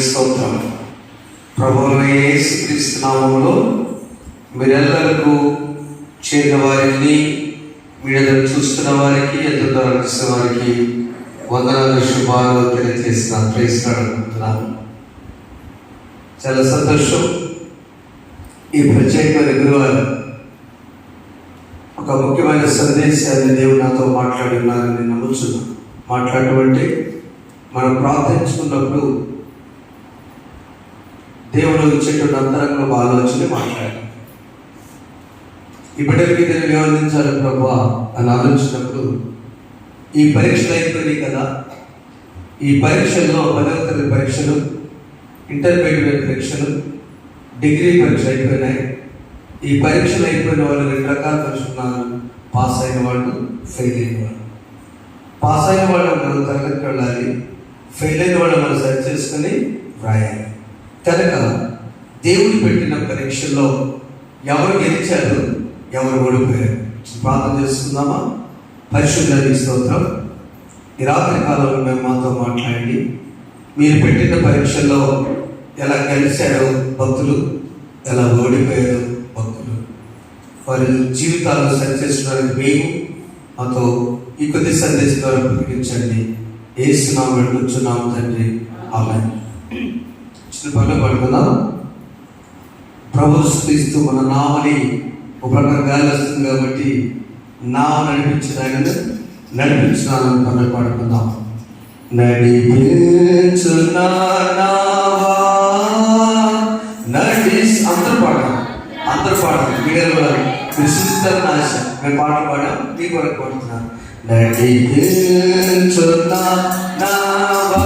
స్తోత్రం. ప్రభువైన యేసుక్రీస్తు నామములో మీరెల్లరికూ చేరిన వారిని, మీరెదురు చూస్తున్న వారికి, ఎదురు ఆలోచిస్తున్న వారికి వందనాలు, శుభాలు తెలియజేస్తున్నాను. ప్రేస్తున్నాను. చాలా సంతోషం. ఈ ప్రత్యేకమైన గురువారం ఒక ముఖ్యమైన సందేశాన్ని దేవుడు నాతో మాట్లాడున్నారని నేను నమ్ముతున్నాను. మాట్లాడటం అంటే మనం ప్రార్థించుకున్నప్పుడు దేవుడు ఇచ్చేటువంటి అంతరంగంలో ఆలోచన మాట్లాడాలి. ఈ బిడ్డలకి దీన్ని వివరించాలి ప్రభువా అని ఆలోచించినప్పుడు, ఈ పరీక్షలు అయిపోయినాయి కదా, ఈ పరీక్షల్లో 10వ తరగతి పరీక్షలు, ఇంటర్మీడియట్ పరీక్షలు, డిగ్రీ పరీక్షలు అయిపోయినాయి. ఈ పరీక్షలు అయిపోయిన వాళ్ళు 2 రకాల పరీక్షలు. పాస్ అయిన వాళ్ళు, ఫెయిల్ అయిన వాళ్ళు. పాస్ అయిన వాళ్ళు మనం తరగతికి వెళ్ళాలి, ఫెయిల్ అయిన వాళ్ళు మనం సరి చేసుకుని వ్రాయాలి. కనుక దేవుడు పెట్టిన పరీక్షల్లో ఎవరు గెలిచారు, ఎవరు ఓడిపోయారు ప్రార్థన చేసుకుందామా? పరిశుద్ధానికి స్తోత్రం. ఈ రాత్రి కాలంలో మేము మాతో మాట్లాడి, మీరు పెట్టిన పరీక్షల్లో ఎలా గెలిచారో భక్తులు, ఎలా ఓడిపోయారో భక్తులు, వారి జీవితాలను సరిచేసుకోవడానికి మేము మాతో ఈ కొద్ది సందేశం ద్వారా ప్రకటించండి. యేసునామములో వేడుకొంచున్నాము తండ్రి, ఆమేన్. చిన్న పనులు పడుకుందాం. ప్రభువు స్తుతిస్తూ మన నామని ఒక ప్రకారం గాలి వస్తుంది కాబట్టి నామ నడిపించడానికి నడిపించున్నాను పనులు పాడుకుందాం. నడిపించునా నావా అందరూ పాడాలి, అందరూ పాడాలి. మీడియాలో విశ్వసిస్తారని ఆశ. మేము పాటలు పాడాం, మీ వరకు పాడుతున్నాను. నడిపించునా నావా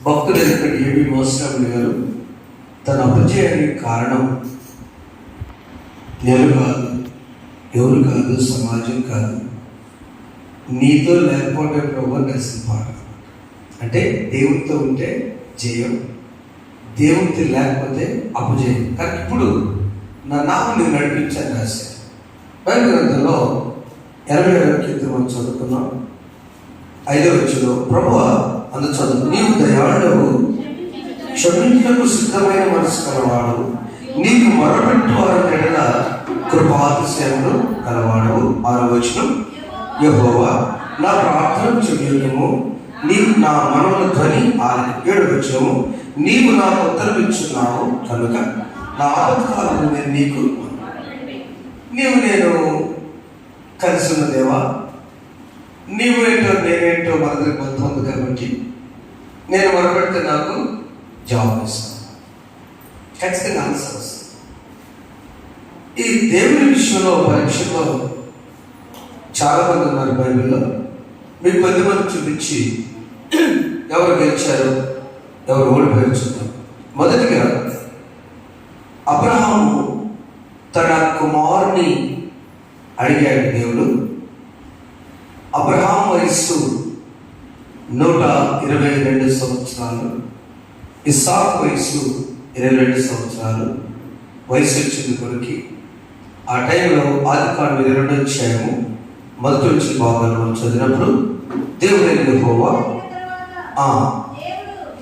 భక్తుడైనటువంటి ఏబి మోసరాములు గారు తన అపజయానికి కారణం నేను కాదు, ఎవరు కాదు, సమాజం కాదు, నీతో లేకపోతే ప్రభు కలిసిన పాట. అంటే దేవుడితో ఉంటే జయం, దేవుడితో లేకపోతే అపజయం. కానీ ఇప్పుడు నా నామం నేను నడిపించాను రాశాను. బైబిల్ గ్రంథంలో 27 కీర్తన మనం చదువుకున్నాం. 5వ వచనంలో ప్రభువా అందు చదువు, నీవు దయాళువు, క్షమించుటకు సిద్ధమైన మనసు కలవాడు, నీకు మొరపెట్టు వారి ఎడల కృపాతిశయములు కలవాడవు. 6వ వచనం, యెహోవా నా ప్రార్థన చెయ్యుము, నీవు నా మనవుల ధ్వని ఆలకి. 7వ వచనము, నీవు నాకు ఉత్తరం ఇచ్చున్నావు కనుక నా ఆపత్కాలము నేను నీకు. నేను కలిసి ఉన్న దేవా, నీవు ఏంటో నేనేంటో మనకి బంధం ఉంది కాబట్టి నేను మొరపెడితే నాకు జవాబు ఇస్తాను, ఖచ్చితంగా ఆన్సర్ వస్తుంది. ఈ దేవుని విషయంలో పరీక్షలో చాలామంది ఉన్నారు బైబిల్లో. మీకు 10 మంది చూపించి ఎవరు గెలిచారు, ఎవరు ఓడిపోయారు చూద్దాం. మొదటిగా అబ్రహాము తన కుమారుని అడిగాడు దేవుడు. అబ్రహాం వయస్సు 122 సంవత్సరాలు, ఇస్సాకు వయస్సు 22 సంవత్సరాలు వయసు వచ్చింది కొడుకి. ఆ టైంలో ఆదికాండం 22వ అధ్యాయము మొదటి నుంచి భాగాలు చదివినప్పుడు దేవుడు యెహోవా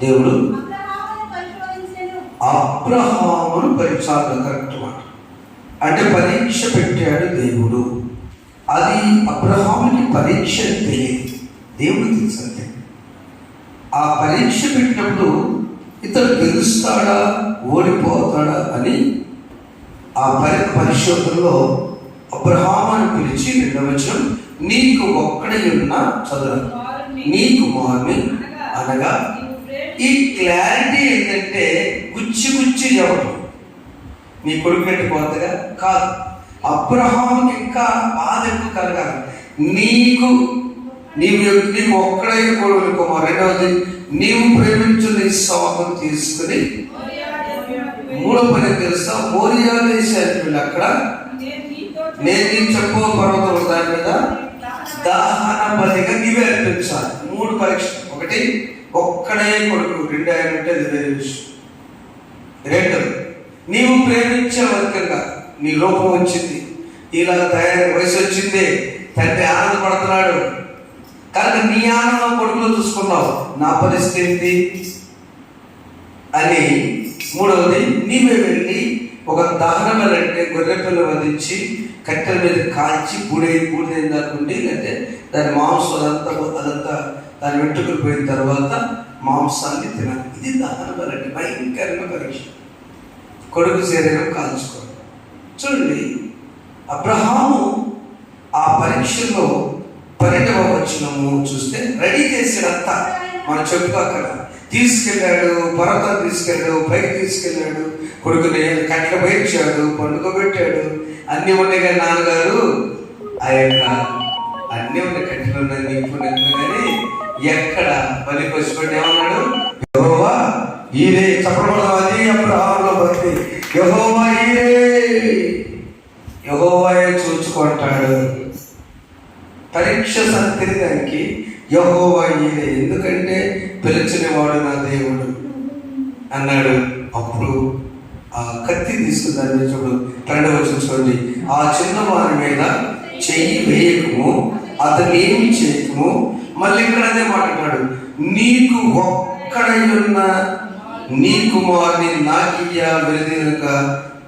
దేవుడు అబ్రహామును పరీక్షాలు కరెక్ట్ మాట అంటే పరీక్ష పెట్టాడు దేవుడు. అది అబ్రహాముకి పరీక్ష తెలియదు, దేవుడు తెలుసంటే. ఆ పరీక్ష పెట్టినప్పుడు ఇతడు గెలుస్తాడా ఓడిపోతాడా అని ఆ పరిశోధనలో అబ్రహామును పిలిచి 2వ వచనం, నీకు ఒక్కడే ఉన్న చదువు నీ కుమారుని అనగా. ఈ క్లారిటీ ఏంటంటే గుచ్చి చెప్పడం, నీ కొడుకు పోతగా కాదు. అబ్రహాముకి ఇంకా బాధ ఎక్కువ కలగాలి. నీకు ఒక్కడే కొడుకు కుమారు. రెండవది, నీవు ప్రేమించిన ఇస్సాకును తీసుకుని 3వ పని తెలుసా, మోరియా దేశానికి వెళ్ళి అక్కడ నేను చెప్పు పర్వతం దాని మీద దహన బలిగా నీవే అర్పించాలి. 3 పరీక్ష. ఒకటి, ఒక్కడే కొడుకు. 2 ఆయన అంటే అది వేరే విషయం. 2, నీవు ప్రేమించే వర్గంగా నీ లోపం వచ్చింది, ఇలా వయసు వచ్చింది, తండ్రి ఆనందపడుతున్నాడు కనుక నీ ఆనందం కొడుకులో చూసుకున్నావు, నా పరిస్థితి ఏంటి అని. 3వది, నీవే వెళ్ళి ఒక దహన బలి అంటే గొర్రె పిల్ల వధించి కట్టెల మీద కాల్చి బూడిదైన దాకుండి, లేదంటే దాని మాంసం అదంతా దాని వెంట్రుకలు పోయిన తర్వాత మాంసాన్ని తినాలి. ఇది దహన బలి అంటే భయంకరమైన పరీక్ష. కొడుకు శరీరం కాల్చుకోవడం. చూడండి, అబ్రహాము ఆ పరీక్షలో 12వ వచనము చూస్తే రెడీ చేసాడంతా. మనం చెప్పుకోక తీసుకెళ్ళాడు, పర్వతాన్ని తీసుకెళ్ళాడు, పైకి తీసుకెళ్ళాడు, కొడుకుని కట్టెలు బయర్చాడు, పండుకోబెట్టాడు. అన్నీ ఉన్నాయి కానీ నాన్నగారు ఆ యొక్క అన్నీ ఉన్న కట్టెలు ఉన్నాయి నింపు కానీ ఎక్కడ బలికి వచ్చినట్టు ఏమన్నాడు, యెహోవా ఈరే చెప్పడం. అది అబ్రహాములో భక్తి. యెహోవా ఈరే, యెహోవాయే చూచుకుంటాడు. పరీక్ష సంతిదానికి యెహోవా ఈరే, ఎందుకంటే పిలిచిన వాడు నా దేవుడు అన్నాడు. అప్పుడు ఆ కత్తి తీసుకుందాన్ని చూడు, 2వ వచనం చూడండి, ఆ చిన్నవారి మీద చెయ్యి వేయకము, అతను ఏమి చేయకము. మళ్ళీ ఇక్కడ అదే మాట్లాడు, నీకు ఒక్కడై ఉన్న నీ కుమారుని నాకియ్యా వెలుక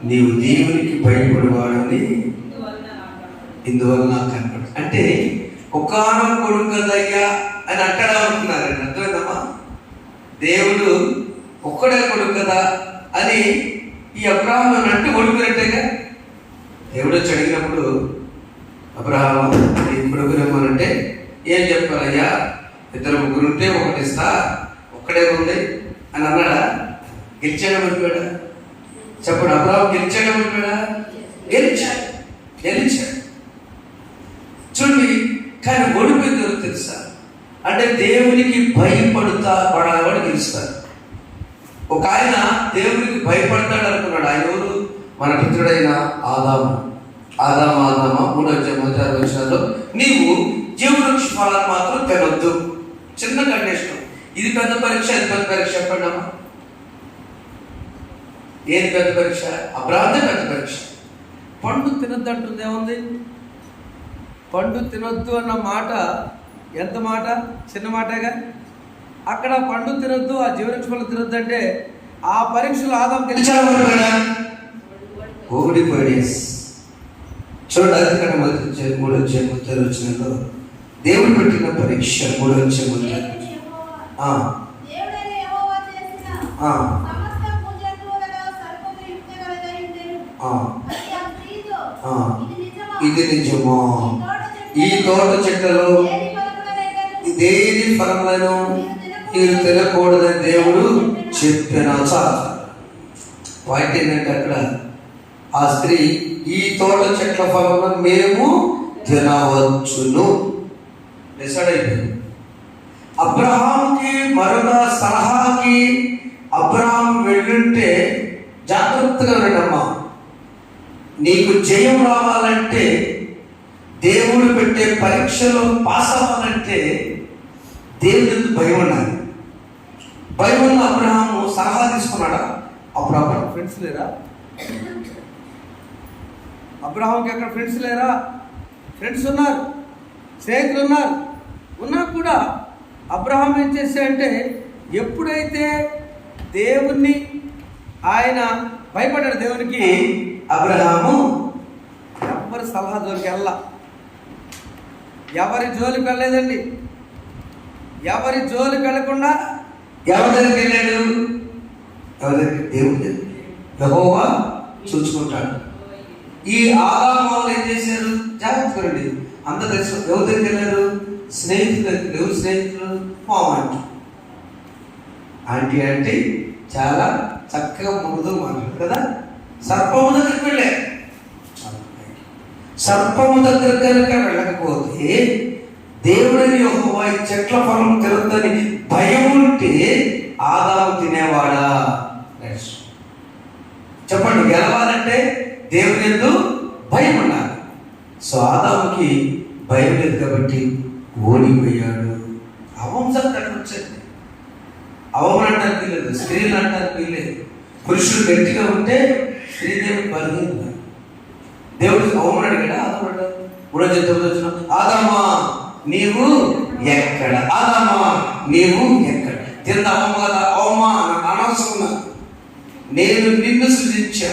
నీవు దేవునికి భయపడేవాడని ఇందువల్ల నాకు కనపడు. అంటే ఒకానొక కొడుకు కదయ్యా అని అంటాడా అనుకున్నారండి. అర్థమైందమ్మా, దేవుడు ఒక్కడే కొడుకు కదా అని ఈ అబ్రహాము అంటే కొడుకున్నట్టేగా. దేవుడు వచ్చి అడిగినప్పుడు అబ్రహాము కొడుకునేమోనంటే ఏం చెప్పారయ్యా, 2 ముగ్గురు ఉంటే ఒకటి ఇస్తా, ఒక్కడే ఉంది అని అన్నాడా? గెలిచాడా పడిపోయాడా? చెప్పండి, అబ్రహాము గెలిచాడా పడిపోయాడా? గెలిచాడు. చూడండి, కానీ ఓడిపోయిందో తెలుసా? అంటే దేవునికి పడాలని గెలుస్తారు. ఒక ఆయన దేవునికి భయపడతాడు అనుకున్నాడు. ఆయన ఎవరు? మన పితృడైన ఆదాము. 3వ అధ్యాయంలో నీవు జీవవృక్ష ఫలాన్ని మాత్రం తినొద్దు. చిన్న కండిషన్. ఇది పెద్ద పరీక్ష, అది పెద్ద పరీక్ష. చెప్పండి అమ్మా, ఏది పెద్ద పరీక్ష? అబ్రహామే పెద్ద పరీక్ష. పండు తినొద్దు అంటుంది. ఏముంది? పండు తినొద్దు అన్న మాట ఎంత మాట? చిన్న మాటగా. అక్కడ పండు తినొద్దు, ఆ జీవవృక్ష ఫలం తినొద్దు అంటే ఆ పరీక్షలు ఆదాం గెలిచాడు, ఓడిపోయాడు. చూడండి, అందుకని 3వ వచనంలో దేవుడు పెట్టిన పరీక్ష 3వ వచనం. ఇది నిజమా? ఈ తోట చెట్లలో దేని ఫలములను మీరు తినకూడదని దేవుడు చెప్పిన. పాయింట్ ఏంటంటే అక్కడ ఆ స్త్రీ ఈ తోట చెట్ల ఫలములను మేము తినవచ్చును డిసైడ్ అయిపోయింది. అబ్రహాంకి మరొక సలహాకి అబ్రహాం వెళ్ళుంటే జాగ్రత్తగా వినమ్మా, నీకు జయం రావాలంటే, దేవుడు పెట్టే పరీక్షలో పాస్ అవ్వాలంటే దేవుడి భయం ఉండాలి. భయం ఉన్న అబ్రహాము సలహా తీసుకున్నాడా? అప్పుడు ఫ్రెండ్స్ లేరా? అబ్రహాంకి అక్కడ ఫ్రెండ్స్ లేరా? ఫ్రెండ్స్ ఉన్నారు, స్నేహితులు ఉన్నారు. ఉన్నా కూడా అబ్రహాం ఏం చేశాడంటే, ఎప్పుడైతే దేవుణ్ణి ఆయన భయపడ్డాడు దేవునికి, అబ్రహాము ఎవరి సలహా జోలికి వెళ్ళా, ఎవరి జోలికి వెళ్ళలేదండి. ఎవరి జోలికి వెళ్ళకుండా ఎవరి దగ్గరికి వెళ్ళాడు? ఎవరి దగ్గర? దేవుడు. యెహోవా చూసుకుంటాడు. ఈ ఆదాము ఏం చేశారు? జాగ్రత్తగా రండి, అంత తెలుసు. ఎవరి దగ్గరికి వెళ్ళారు? స్నేహితులు దగ్గర. ఎవరు స్నేహితులు? మామ ఆంటీ ఆంటీ చాలా చక్కగా ముందు మాట్లాడు కదా. సర్పము దగ్గరికి వెళ్ళారు. సర్పము దగ్గర కనుక వెళ్ళకపోతే దేవుడిని యెహోవా ఈ చెట్ల ఫలం తినొద్దని భయం ఉంటే ఆదాము తినేవాడా? చెప్పండి. గెలవాలంటే దేవుని యందు భయం ఉండాలి. సో ఆదాముకి భయం లేదు కాబట్టి ఓడిపోయాడు. అవంశం వచ్చేది. అవమని అంటానికి లేదు, స్త్రీలు అంటానికి లేదు. పురుషుడు గట్టిగా ఉంటే స్త్రీదేవి బలహీన. దేవుడు అవమని అడిగాడా? ఆదాము మూడో చెప్తే వచ్చిన, ఆదామా నీవు ఎక్కడ? ఆదామా నీవు ఎక్కడ? తిన్న అవమ కదా, అవమా అనవసరం. నేను నిన్ను సృజించా,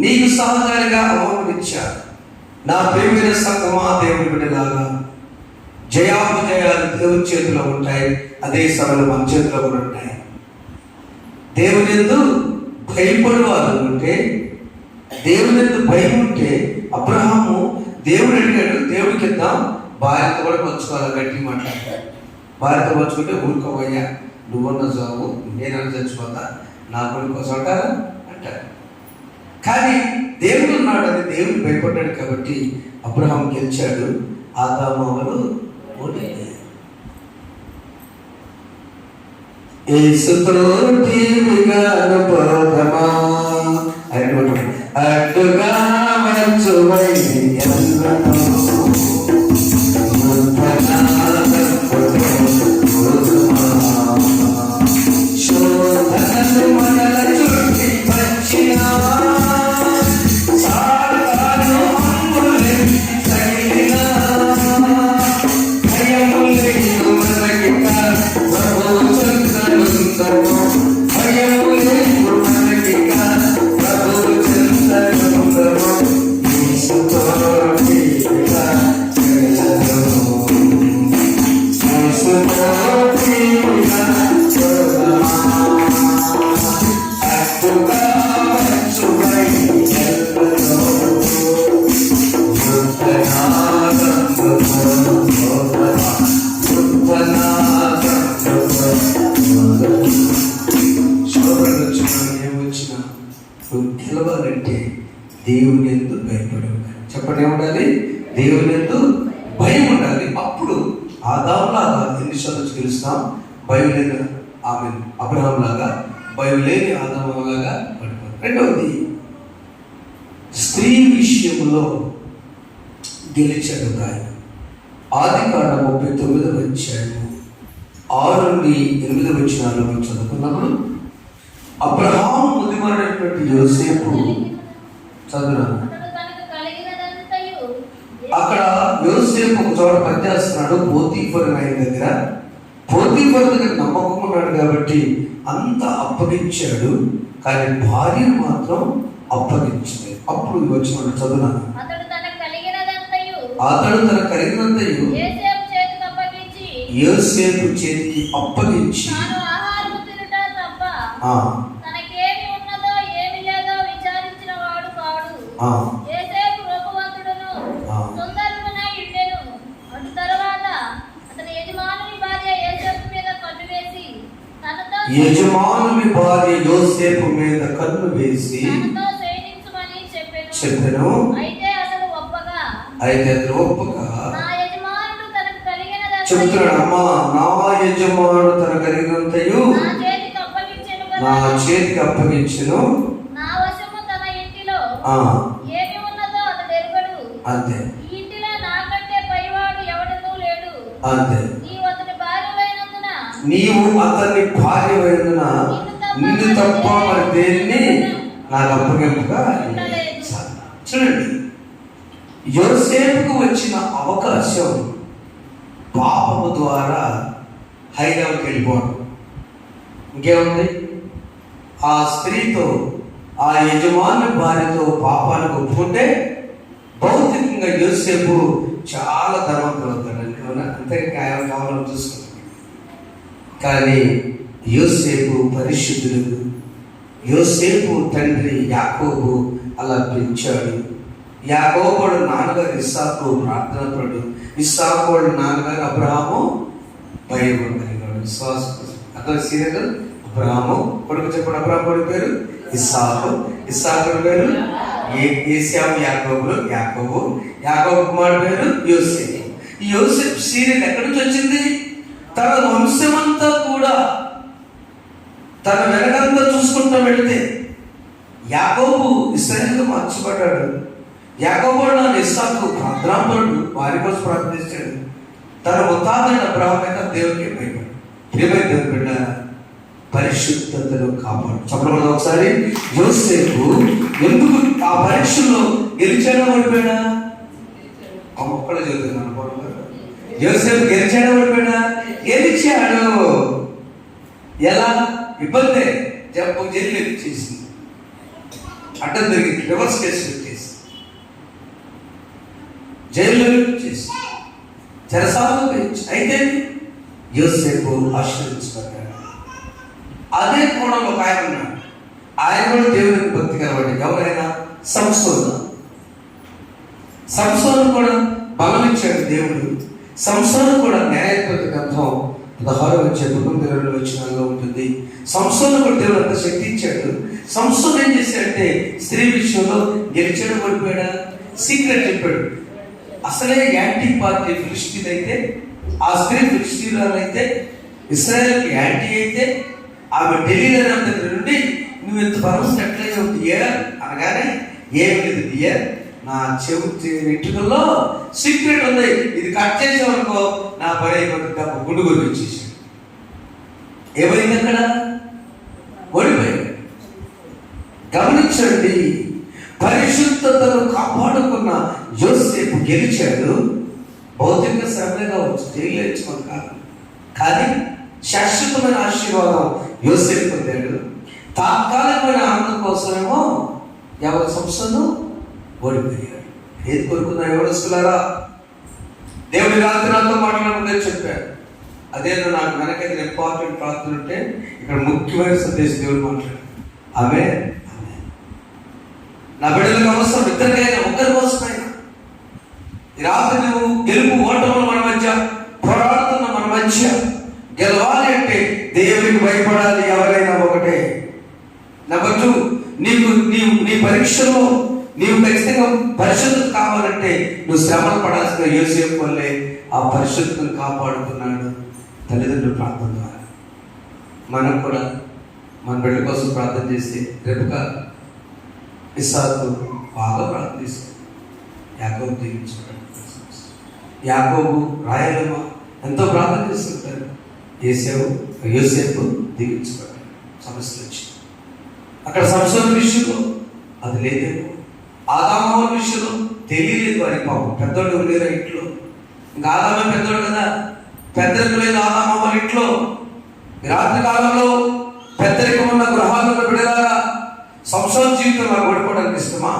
నీకు సహకారిగా అవమానించా. నా ప్రియమైన సంగమా, దేవుడి బిడ్డలాగా జయాపజయాలు దేవుని చేతిలో ఉంటాయి. అదే సమయంలో మన చేతిలో కూడా ఉంటాయి. దేవుని యందు భయపడేవారు ఉంటే, దేవుని యందు భయం ఉంటే, అబ్రహాము దేవుడు అడిగాడు, దేవుడికి ఇద్దాం, భార్యతో కూడా పంచుకోవాలి. గట్టి మాట్లాడతాడు. భార్యతో పంచుకుంటే ఊరుకోవయ్యా, నువ్వన్న జాబు, నేనన్నా చచ్చిపోతా, నా కొడుకు కోసం అంటారా అంటారు. కానీ దేవుడు ఉన్నాడని దేవుడు భయపడ్డాడు కాబట్టి అబ్రహాం గెలిచాడు. ఆదాము అవలు ఓడిపోయారు. అడ్డుగా గెలవాలంటే దేవుని యందు భయపడి ఉండాలి. చెప్పండి, ఏముండాలి? దేవుని యందు భయం ఉండాలి. అప్పుడు ఆదాములాగా ఎన్నిసార్లు గెలుస్తాం? భయం లేని ఆమె అబ్రహాం లాగా, భయం లేని ఆదాము లాగా పడిపోతాం. రెండవది, స్త్రీ విషయంలో గెలిచాడు ఆయన. ఆదికాండం 39వ అధ్యాయము 6 నుండి 8వ వచనాల్లో చదువుకున్నప్పుడు, అబ్రహాము ముదిమరైనటువంటి యోసేపు చదువున్నాను. అక్కడ యోసేపు ఒక చోట పనిచేస్తున్నాడు, పోతీఫర్ ఆయన దగ్గర. పోతీఫర్ దగ్గర నమ్మకం ఉన్నాడు కాబట్టి అంత అప్పగించాడు, కానీ భార్యను మాత్రం అప్పగించలేదు. అప్పుడు వచ్చిన చదువున్నాను. అతడు తన కలిగినంతయు యోసేపు చేతికి అప్పగించి యజమానుని భార్య యోసేపు మీద కన్ను వేసి చెప్పెను. అయితే అతడు ఒప్పగా చెప్తున్నాడు, అమ్మా నా యజమానుడు తన కలిగినంతయు నా చేతికి అప్పగించెను, అంతే అంతే. నీవు అతన్ని భార్యమైనందున నిన్ను తప్ప మరి దేన్ని నాకు అప్పగింపుగా. చూడండి, యోసేపుకు వచ్చిన అవకాశం పాపము ద్వారా హైదరాబాద్కి వెళ్ళిపోవడం. ఇంకేముంది? ఆ స్త్రీతో, ఆ యజమాని భార్యతో పాపానికి ఒప్పుకుంటే భౌతికంగా యోసేపు చాలా ధర్మంతులు అవుతాడండి. అంతే కావాలని చూసుకుంటాడు. కానీ యోసేపు పరిశుద్ధుడు. యోసేపు తండ్రి యాకోబు అలా పెంచాడు. యాకోబుడు నాన్నగారు ఇస్సాకు ప్రార్థనపడు. ఇస్సాకోడు నాన్నగారు అబ్రహాము భయం కలిగాడు, విశ్వాసం. అతని సీరియల్ అబ్రహాము కొడుకు చెప్పండి. అబ్రహాం కొడుకు పేరు ఇస్సాకు, ఇస్సాకు పేరు ఏశావు, యాకోబు కుమారుడు పేరు యోసేపు. ఈ యోసేపు సీరియల్ ఎక్కడి నుంచి వచ్చింది? తన వంశమంతా కూడా తన వెనకంతా చూసుకుంటూ వెళితే యాకోబు ఇశ్రాయేలుగా మార్చబడ్డాడు. యాకోబు నాన్న ఇస్సాకు ప్రార్థనాపరుడు, వారి కోసం ప్రార్థించాడు. తన ముత్తాతైన అబ్రహాం దేవునికి భయపడ్డాడు. ప్రియమైన దేవుని బిడ్డ, పరిశుద్ధతను కాపాడు. చెప్పడం ఒకసారి, యోసేపు ఎందుకు ఆ పరీక్షలో గెలిచాడో ఓడిపోయాడా? ఒక్కడే చదువుతున్నాను. యోసేపు గెలిచాడో ఓడిపోయాడా? గెలిచాడు. ఎలా? ఇబ్బంది. జైలు చేసింది, అడ్డం తిరిగి రివర్స్ కేసు పెట్టేసి జైల్లో చేసి చెరసాలలో వేయించి. అయితే యోసేపు ఆశీర్వదించబడ్డాడు. అదే కోణంలో ఒక ఆయన ఉన్నాడు. ఆయన కూడా దేవునికి భక్తి కలవాడు. ఎవరైనా సంసోను కూడా బలం ఇచ్చాడు దేవుడు. సంసోను కూడా న్యాయాధిపతి గ్రంథం 16 వచనాల్లో ఉంటుంది. సంసోను కూడా దేవుడు అంత శక్తి ఇచ్చాడు. సంసోను ఏం చేశాడంటే స్త్రీ విషయంలో గెలిచాడు, ఓడిపోయాడా? సీక్రెట్ చెప్పాడు. అసలే యాంటీ పార్టీ ఫిలిస్టీన్ అయితే, ఆ స్త్రీ ఫిలిస్టీన్ అయితే, ఇశ్రాయేల్కి యాంటీ అయితే, ఆమె ఢిల్లీలో దగ్గర నుండి నువ్వు ఎంత భరోసా ఎట్లయినా డియర్ అనగానే ఏం లేదు డియర్, నా చెవి వెంట్రుకల్లో సీక్రెట్ ఉంది, ఇది కట్ చేసేవనుకో నా పని అయిపోతుంది. గుండు గురి వచ్చేసాడు. ఏమైంది అక్కడ? ఓడిపోయాడు. గమనించండి, పరిశుద్ధతను కాపాడుకున్న యోసేపు గెలిచాడు. భౌతిక శ్రమే కావచ్చు, జైలు వేయించుకోని కాదు, కానీ శాశ్వతమైన ఆశీర్వాదం యోసేపు పొందాడు. తాత్కాలికమైన ఆనందం కోసమేమో ఎవరి సంస్థను ఓడిపోయాడు. ఏది కోరుకున్నా ఎవరుస్తున్నారా? దేవుడి రాత్రి నాతో మాట్లాడకుండా చెప్పాడు. అదేదో నాకు వెనకైతే ఇంపార్టెంట్ ప్రార్థన ఉంటే ఇక్కడ ముఖ్యమైన సందేశం దేవుడు మాట్లాడు. ఆమె నా బిడ్డలకు అవసరం, ఇద్దరికైనా ఒకరి కోసమైనా. ఈ రాత్రి నువ్వు గెలుపు ఓటములు మన మధ్య పోరాడుతున్న మన మధ్య గెలవాలి అంటే దేవునికి భయపడాలి. ఎవరైనా ఒకటే. నెంబర్ 2, నీ పరీక్షలో నీవు ఖచ్చితంగా పరిశుద్ధత కావాలంటే నువ్వు శ్రమలు పడాల్సిన యోసేపు వల్లే ఆ పరిశుద్ధతను కాపాడుతున్నాడు తల్లిదండ్రులు ప్రార్థన ద్వారా. మనం కూడా మన బిడ్డ కోసం ప్రార్థన చేస్తే రేపుగా ఇస్సాకు బాగా ప్రార్థిస్తాడు. యాకోబు దీవించుకుంటాడు. యాకోబు రాయలమ్మ ఎంతో ప్రార్థన చేస్తుంటారు. యోసేపు దీవించుకుంటాడు. సమస్యలు వచ్చి అక్కడ సంసోను విషయంలో అది లేదేమో, ఆదాము విషయంలో తెలియలేదు. వారికి పాపం పెద్దోడు లేరు ఇంట్లో. ఇంకా ఆదామే పెద్దోడు కదా, పెద్దరికం లేదు ఆదాము వాళ్ళ ఇంట్లో. రాత్రి కాలంలో పెద్దరికం ఉన్న గృహాలను బిడ్డలారా, సంసోను జీవితం నాకు ఓడిపోవడానికి ఇష్టమా?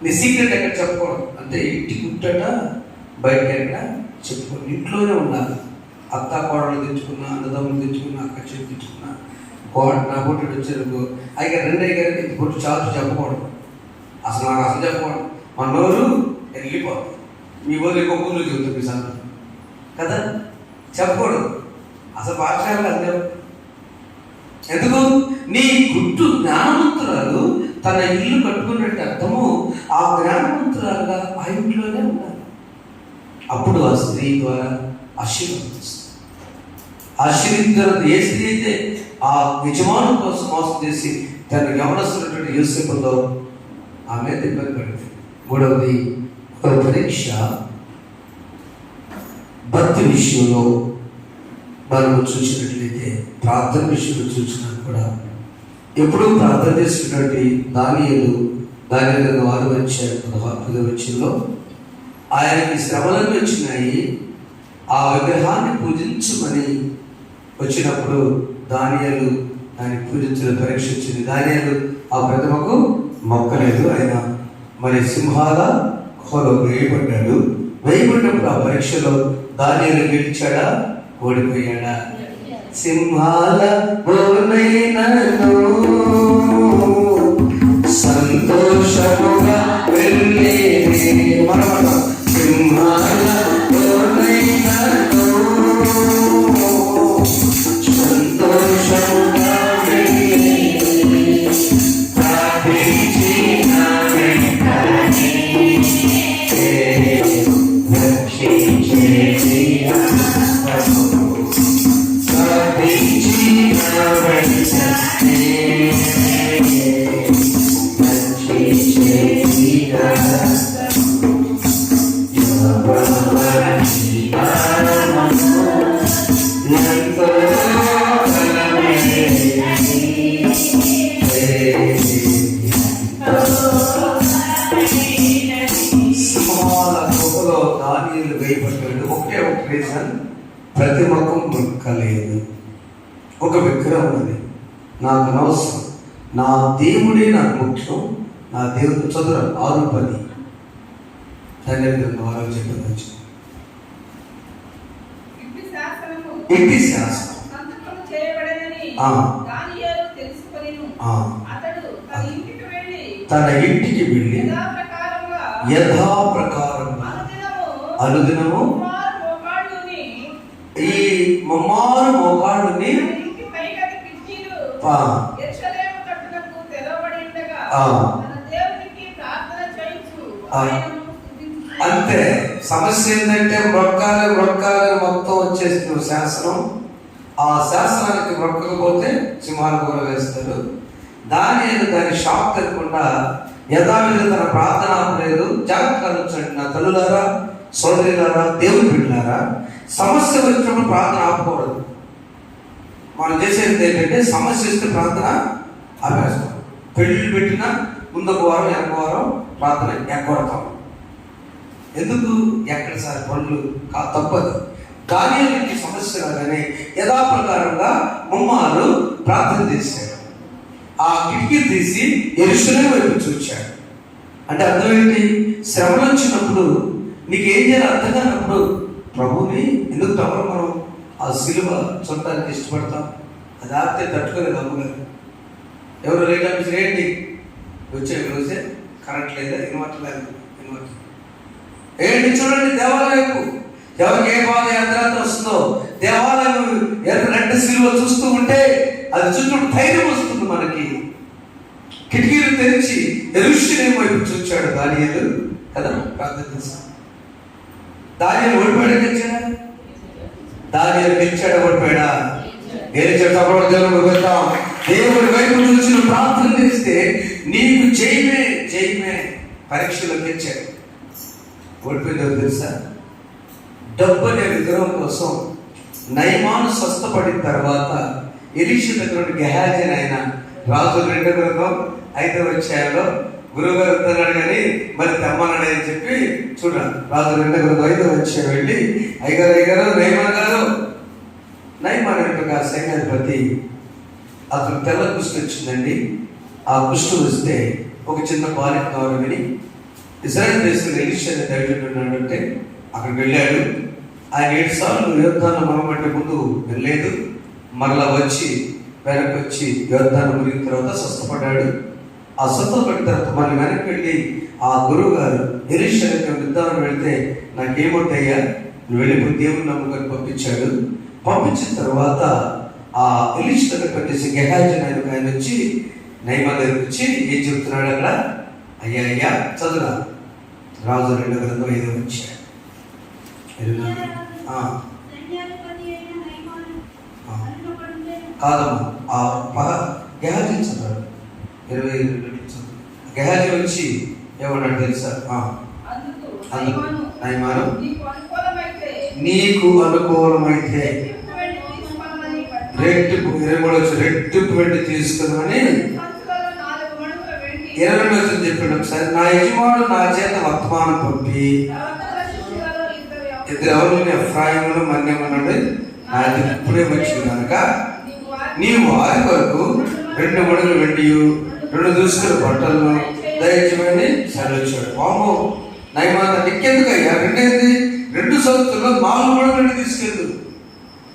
నీ సీక్రెట్ ఎక్కడ చెప్పుకోవడం అంటే ఇంటి గుట్టట బయట ఎక్కడ చెప్పుకోండి. ఇంట్లోనే ఉండాలి. అత్త కోడలు తెచ్చుకున్నా, అన్నదమ్ములు తెచ్చుకున్నా, అక్క చెల్లి తెచ్చుకున్నా, నా పొట్టుడు వచ్చారు అయితే 2 అయ్యారు పొట్టు చాలు చెప్పకూడదు. అసలు నాకు చెప్పకూడదు. మన నోరు వెళ్ళిపోతుంది. మీ ఊరు ఎక్కువ ఊళ్ళు చెబుతుంది సార్ కదా, చెప్పకూడదు. అసలు పాఠశాలలో అంతే. ఎందుకు? నీ గుట్టు జ్ఞానవంతురాలు తన ఇల్లు కట్టుకున్నట్టు అర్థము ఆ జ్ఞానవంతురాలుగా ఆ ఇంట్లోనే ఉండాలి. అప్పుడు ఆ స్త్రీ ద్వారా ఆశీర్వదిస్తుంది. ఆశీర్వదించిన ఏ స్త్రీ అయితే ఆ యజమాను కోసం మోసం చేసి తన గమనిస్తున్నటువంటి యోసేపులో ఆమె ఇబ్బంది పడింది. 3వది పరీక్ష భక్తి విషయంలో మనం చూసినట్లయితే, ప్రార్థన విషయంలో చూసినా కూడా ఎప్పుడూ ప్రార్థన చేసినటువంటి దానియేలు దానిలో 6:10 ఆయనకి శ్రమలన్నీ వచ్చినాయి. ఆ విగ్రహాన్ని పూజించమని వచ్చినప్పుడు దానియేలు దాన్ని పూజించిన పరీక్షించింది. దానియేలు ఆ ప్రతిమకు మొక్కలేదు. ఆయన మరి సింహాల గుహలో వేయబడినప్పుడు ఆ పరీక్షలో దానియేలు గెలిచాడా, ఓడిపోయాడా? సింహాల బోనైనను సంతోషముగా వెళ్ళి మన సింహాల బోనైనను సంతోషముగా వెళ్ళి ప్రార్థించిన వెంటనే రక్షించేది దానియేలు వేయబడ్డాడు. ఒకటే ఒక రీజన్, ప్రతిమకు మొక్కలేదు. ఒక విగ్రహం అది నాకు అనవసరం, నా దేవుడే నాకు ముఖ్యం. నా దేవుడు చదువు 6:10 ధన్యవాదాలు వారు చెప్పవచ్చు. ఇంటి శాస్త్రం తన ఇంటికి వెళ్ళి యథాప్రకారంగా అనుదినము ఈ ముమ్మారు మోకాళ్ళుని అంతే. సమస్య ఏంటంటే మొక్కాలి మొత్తం వచ్చేస్తుంది శాస్త్రం. ఆ శాస్త్రానికి మొక్కకపోతే సింహాల కూర వేస్తారు. దాని షాక్ తినకుండా యథావిధి తన ప్రార్థన ఆపలేదు. జాగ్రత్తగా ఉంచండి నా తల్లులారా, సోదరులారా, దేవుని బిడ్డలారా. సమస్య వచ్చినప్పుడు ప్రార్థన ఆపకూడదు. మనం చేసేది ఏంటంటే సమస్య ఇస్తే ప్రార్థన ఆపేస్తాం. పెళ్ళిళ్ళు పెట్టినా ముందొక వారం వెనక వారం ప్రార్థన ఎగ్గొడతాం. ఎందుకు? ఎక్కడ సార్ పనులు తప్పదు. దానియేలుకి సమస్య రాగానే యథాప్రకారంగా ముమ్మారు ప్రార్థన చేశాడు. ఆ కిటికీ తీసి యెరూషలేము వైపు చూచాడు. అంటే అర్థం ఏంటి? శ్రమలు వచ్చినప్పుడు నీకేం చేయాలి అర్థం కానప్పుడు ప్రభువుని ఎందుకు తప్ప మనం ఆ సిలువ చూడటానికి ఇష్టపడతాం. అది ఆపితే తట్టుకోలేదు అమ్మగారు. ఎవరు లేట్ ఆఫీస్ ఏంటి వచ్చే రోజే కరెంట్ లేదా, ఇన్వర్టర్ లేదు, ఇన్వర్టర్ ఏంటి చూడండి. దేవాలయపు ఎవరికి ఏ బాధ అర్ధరాత్రి వస్తుందో దేవాలయం రెడ్ సిలువ చూస్తూ ఉంటే అది చుట్టూ ధైర్యం వస్తుంది మనకి. కిటికీలు తెరిచి యెరూషలేము వైపు చూచాడు దానియేలు కదా. ప్రార్థన చేశాడు. దానియేలు ఓడిపోయాడా గెలిచాడా? దానియేలు గెలిచాడా ఓడిపోయాడా? గెలిచాడు. తప్పకుండా దేవుని వెళ్తాం. దేవుడి వైపు నుంచి ప్రార్థన చేస్తే నీకు జయమే. పరీక్షలో గెలిచాడు. ఓడిపోయిందో తెలుసా? డబ్బు అనే విగ్రహం కోసం నయమాను స్వస్థపడిన తర్వాత ఎలీషా దగ్గర గెహాజీ అయిన రాజు 2 గ్రంథం 5వ అధ్యాయంలో గురువుగారు వస్తున్నాడు కానీ మరి తెమ్మన్నాడు అని చెప్పి చూడండి. రాజు 2 గ్రంథం 5వ అధ్యాయం వెళ్ళి అయ్యగారు నయమాన్ యొక్క సైన్యాధిపతి అతను తెల్ల కుష్టి వచ్చిందండి. ఆ కుష్టి వస్తే ఒక చిన్న బాలిక కావాలని ఇజ్రాయెల్ దేశంలో ఎలీషా అనే దైవజనుడు ఉన్నాడంటే అక్కడికి వెళ్ళాడు. ఆయన 7 సార్లు యోర్దాను మనమంటే ముందు వెళ్ళలేదు. మరలా వెనక్కి వచ్చి యోర్దాను మునిగిన తర్వాత స్వస్థపడ్డాడు. ఆ స్వస్థపడిన తర్వాత మళ్ళీ వెనక్కి వెళ్ళి ఆ గురువు గారు ఎలీషా యుద్ధాన్ని వెళితే నాకేమొట్టయ్యా నువ్వు వెళ్ళిపోయి దేవుని నమ్ముకొని పంపించిన తర్వాత ఆ ఎలీషా దగ్గర పనిచేసి గెహాజీ ఆయన వచ్చి నయమాన్ దగ్గరికి వచ్చి ఏం చెప్తున్నాడు అక్కడ? అయ్యా చదువురా. రాజు 2 గ్రంథం 5వ అధ్యాయం. కాదమ్మా గెహాజీ చదువు 22 గెహాజీ వచ్చి ఏమన్నాడు తెలుసా? నయమాను నీకు అనుకూలమైతే రెట్టింపు వెండి తీసుకుని 22 వచ్చిన చెప్పాడు ఒకసారి, నా యజమానుడు నా చేత వర్తమానం పంపి ఇద్దరు ఎవరు ఎఫ్రాయిములు మన్యమన్నాడు, నా ఇప్పుడే వచ్చింది కనుక నీవు వారి వరకు 2 మడుగులు వెండియు 2 దుస్తుల బట్టలను దయచేయమని సెలవిచ్చాడు. వామో నయమాత నీకెందుకయ్యా రెండేంది, 2 సంవత్సరంలో 4 మడుగులు తీసుకెళ్ళు.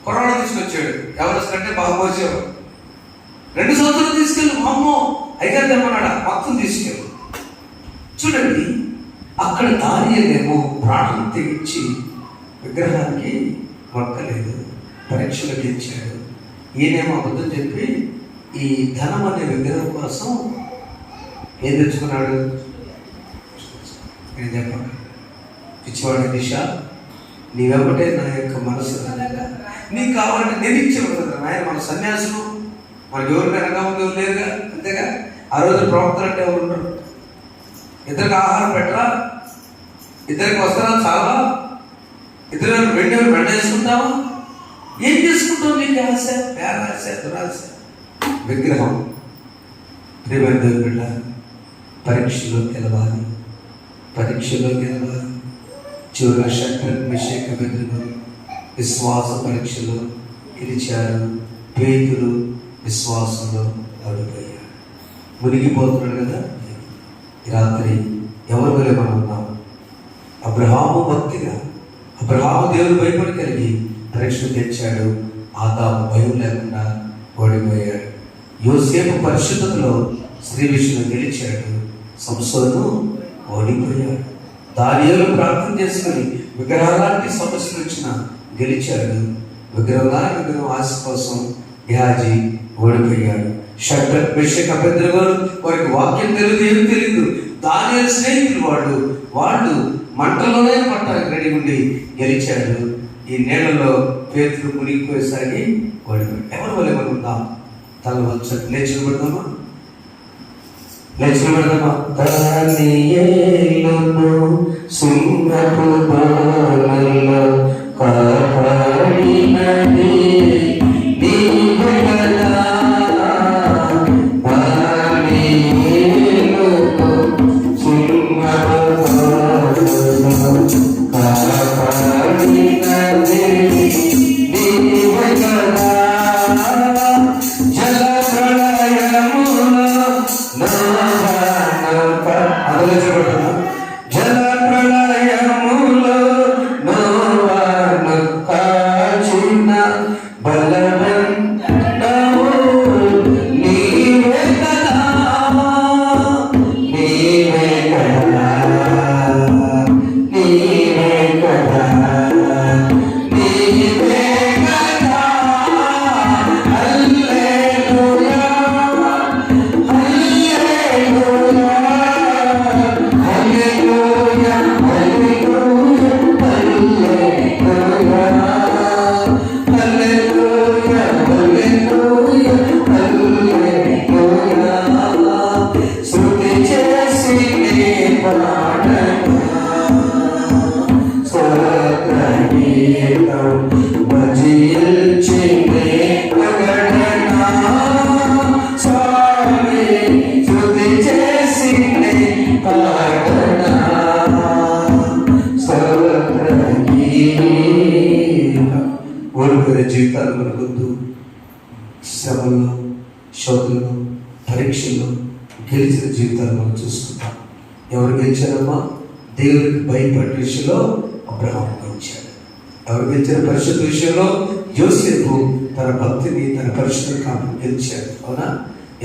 కరోనా తీసుకొచ్చాడు, ఎవరంటే బాగా పోసేవాడు. 2 సంవత్సరాలు తీసుకెళ్ళి వామో అయితే తెమ్మన్నాడా, మొత్తం తీసుకెళ్ళు. చూడండి, అక్కడ దానియేలేమో ప్రాణం తెగించి విగ్రహానికి మొక్కలేదు, పరీక్షలకు ఇచ్చాడు. ఈయనేమో అబద్ధం చెప్పి ఈ ధనం అనే విగ్రహం కోసం ఏం తెచ్చుకున్నాడు? నేను చెప్పండి, పిచ్చివాడి దిశ నీవెవటే నా యొక్క మనసు నీకు కావాలంటే నేను ఇచ్చేవాడు. ఆయన మన సన్యాసులు మనకి ఎవరు వెనక ఉంది లేరుగా, అంతేగా. ఆ రోజు ప్రవక్తలు అంటే ఎవరు ఉండరు. ఇద్దరికి ఆహారం పెట్టరా, ఇద్దరికి వస్త్రాలు చాలా, ఇద్దరు వెంట వేసుకుంటావా? ఏం చేసుకుంటావు? నీకు ఆశ, పేరాశ, దురాశ, విగ్రహం. ప్రియమైన దేవుని బిడ్డ, పరీక్షలో గెలవాలి, పరీక్షలో గెలవాలి. చివరిగా శద్రక్ మెషక్ అబేద్నెగో విశ్వాస పరీక్షలో గెలిచారు. పేతురు విశ్వాసంలో ఓడిపోయాడు, మునిగిపోతున్నాడు కదా. ఈ రాత్రి ఎవరి వల్ల మనం ఉన్నాం? అబ్రహాము భక్తిగా, అబ్రహాము దేవుడు భయపడి కలిగి పరీక్షలు తెచ్చాడు. ఆదాము భయం లేకుండా ఓడిపోయాడు. యోసేపు పరిశుద్ధతలో స్త్రీ విషయంలో గెలిచాడు. సంసోను ఓడిపోయాడు. దానియేలు ప్రార్థన చేసుకుని విగ్రహాలాంటి సమస్యలు వచ్చిన గెలిచాడు. విగ్రహం ఆశ కోసం గ్యాజీ ఓడిపోయాడు. షడ్రక్ మెషక్ అబేద్నెగో వారికి వాక్యం తెలియదు, ఏం తెలియదు. దానియేలు స్నేహితులు వాళ్ళు మంటలోనే పట్టాలి రెడీ ఉండి గెలిచాడు. ఈ నీళ్ళలో పేతురు మునిగిపోయేసరికి ఓడిపోయాడు. ఎవరి వల్ల మనం ఉందాం? తల వచ్చి లేచి పెడదామా? దానియేలును సింహపు బాణంలో కాపాడినది నీవే కదా. దానియేలును సింహపు బాణంలో కాపాడినది నీవే కదా. జల ప్రళయములో నోవాను కాచిన బలవంతము నీవే కదా, నీవే కదా, నీవే కదా, నీవే కదా. హల్లెలూయా, హల్లెలూయా, ఓడిపోయిన జీవితాలు మనకొద్దు. శ్రమల్లో, శోధనలో, పరీక్షల్లో గెలిచిన జీవితాలు మనం చూసుకుంటాం. ఎవరు గెలిచారమ్మా? దేవుడికి భయపడే విషయంలో అబ్రహాము గెలిచాడు. ఎవరు గెలిచిన పరిశుద్ధ విషయంలో? యోసేపు తన భక్తిని, తన పరిశుద్ధ కాపుని గెలిచాడు. అవునా?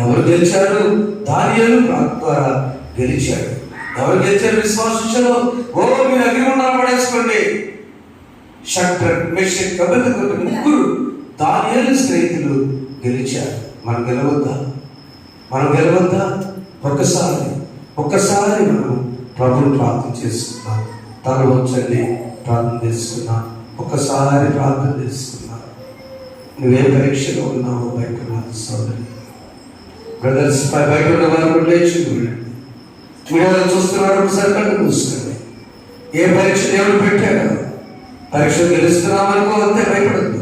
ఎవరు గెలిచారు? దానియేలు ప్రార్థన ద్వారా గెలిచాడు. ఎవరు గెలిచారు విశ్వాస విషయంలో? మీరు అగ్నిగుండాలు పడేసుకోండి. షడ్రక్ మెషక్ అబేద్నెగో ముగ్గురు దానియేలు స్నేహితులు గెలిచారు. మనం గెలవద్దా? మనం గెలవద్దా? ఒక్కసారి మనం ప్రభుని ప్రార్థన చేసుకున్నాం. తల వంచండి, ప్రార్థన చేసుకున్నాం. ఒక్కసారి ప్రార్థన చేసుకున్నాం. నువ్వే పరీక్షలో ఉన్నావు? బయట ఉన్నావు సోదరి, బ్రదర్స్, బయట ఉన్న వారు కూడా లేచి మీడియాలో చూస్తున్నారు. ఒకసారి కళ్ళు మూసుకోండి. ఏ పరీక్ష దేవుడు పెట్టాడు? పరీక్షలు గెలుస్తున్నామనుకో, అంతే, భయపడద్దు.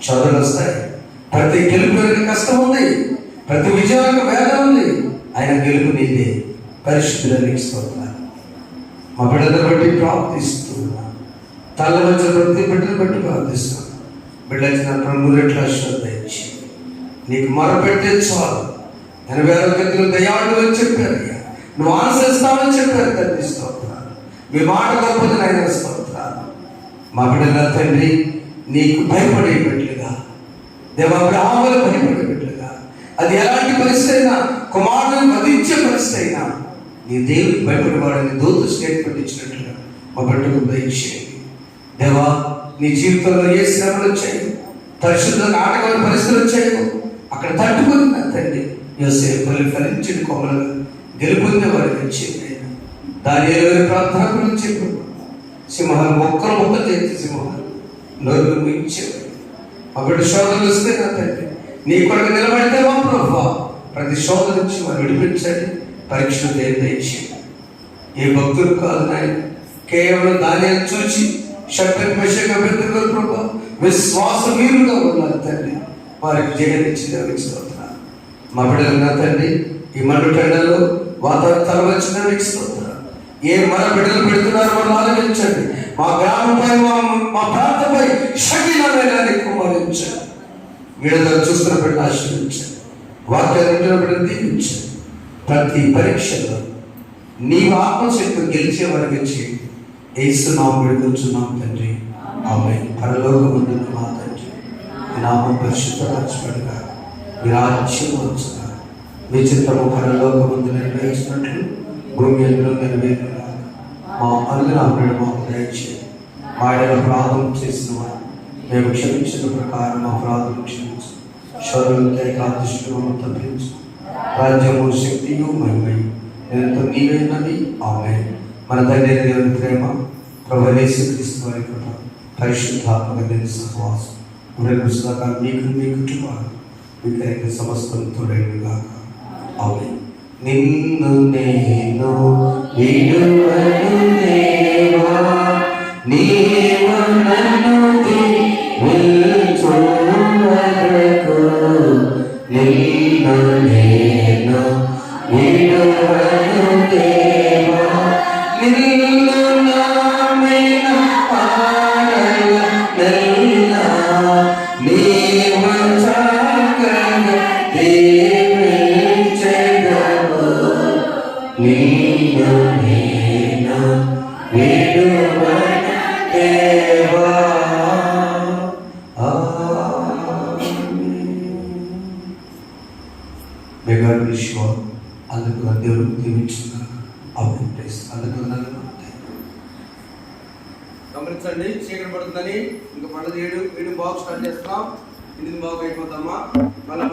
చదువులు వస్తాయి. ప్రతి గెలుపు కష్టం ఉంది, ప్రతి విజయానికి వేదన ఉంది. ఆయన గెలుపు నీదే. పరిశుద్ధులకు స్తోత్రాలు. మా బిడ్డలను బట్టి ప్రార్థిస్తున్నా, తల వచ్చే ప్రతి బిడ్డను బట్టి ప్రార్థిస్తున్నాను. బిడ్డ మూరెట్ల శ్రద్ధ ఇచ్చి నీకు మొరపెడితే చాలు. 86 దయాళు అని చెప్పారు, నువ్వు ఆశ్రయిస్తావని చెప్పారు. తండ్రి స్తోత్రాలు. మీ మాట గొప్పది నాయన, స్తోత్రాలు. మా బిడ్డల తండ్రి నీకు భయపడే బిడ్డలుగా, దేవాబ్రహాములు భయపడే బిడ్డలుగా, అది ఎలాంటి పరిస్థితి అయినా, కుమారులను వధించే పరిస్థితి అయినా నీ దేవుడికి భయపడేవాడని దూత స్టేట్మెంట్ ఇచ్చినట్లుగా మా బిడ్డకు దయచేయండి. దేవా, నీ జీవితంలో ఏ శ్రమలు వచ్చాయి, పరిశుద్ధంగా ఆటగాని పరిస్థితులు వచ్చాయి, అక్కడ తట్టుకుని నా తండ్రి యోసేపుని ఫలించిన కొమ్మలుగా గెలుపొందే వారికి వచ్చింది. దాని ప్రార్థన గురించి చెప్పు. సింహాలు మొక్క చేసి సింహాలు నోరు ముయించేవారు. మా బిడ్డ శోధనలు వస్తే నా తండ్రి నీ కొరకు నిలబడితే మా ప్రభువా ప్రతి శోధన నుంచి వారు విడిపించండి. పరీక్షలు దయచేయండి. ఏ భక్తులు కాదు నాయన, కేవలం దానిని చూచి ప్రభు విశ్వాసమీరుగా ఉన్నారు తండ్రి. వారికి జయనిచ్చి స్తోత్రాలు. మా బిడ్డలు నా తండ్రి ఈ మండుటెండలో వాతావరణ తలవచ్చిన స్తోత్రాలు. ఏ మన బిడ్డలు పెడుతున్నారో వాళ్ళు ఆలోచించండి. మా గ్రామంపై మా ప్రాంతంపై శక్తిని కుమారించండి. వీళ్ళతో చూస్తున్న బిడ్డలు ఆశీర్వించండి. వాక్యాన్ని బిడ్డలు దీవించండి. ప్రతి పరీక్షలో నీవు ఆత్మశక్తిని గెలిచే వారికి చేయండి. యేసు నామములో వేడుకొంచున్నాం తండ్రి, ఆమేన్. పరలోకమందున్న మా తండ్రి, మీ నామం పరిశుద్ధపరచబడుగా, మీ రాజ్యం వచ్చుగా, మీ చిత్తము పరలోకమందు నెరవేర్చినట్లు భూమి అందులో నెరవేరుగా. మా అనుదిన మాకు దయచేయండి. మా ఎడల అపరాధం చేసిన వారు మేము క్షమించిన ప్రకారం మా అపరాధం క్షమించు. శోధనలతో ఏకాదృష్టిని తప్పించు. రాజ్యము శక్తియు మహిమయు ఎంతో నీవేనని. ఆమేన్. మన తండ్రి దేవుని ప్రేమ, ప్రభువైన యేసుక్రీస్తు వారి కృప, పరిశుద్ధాత్మ సహవాసం సదాకాలం మీకు మీ కుటుంబాలు మీకు సమస్తం తోడైనగాక. ఆమేన్. నిన్ను నేను విడువను దేవా, నీవు నన్ను దీవించు వరకు. నిన్ను నేను విడువను దేవా, నిన్ను నామిన పాడల నెల్లా, నీవు చక్కగా దీవించెదవు. నిన్ను నేను విడువను దేవా. అందుకు దేవుడు దీవించుకున్నాను. అందుకు గమనించండి, చీకటి పడుతుందని ఇంకా 7 బాగు స్టార్ట్ చేస్తున్నాం. 8 బాగు అయిపోతామా, మళ్ళీ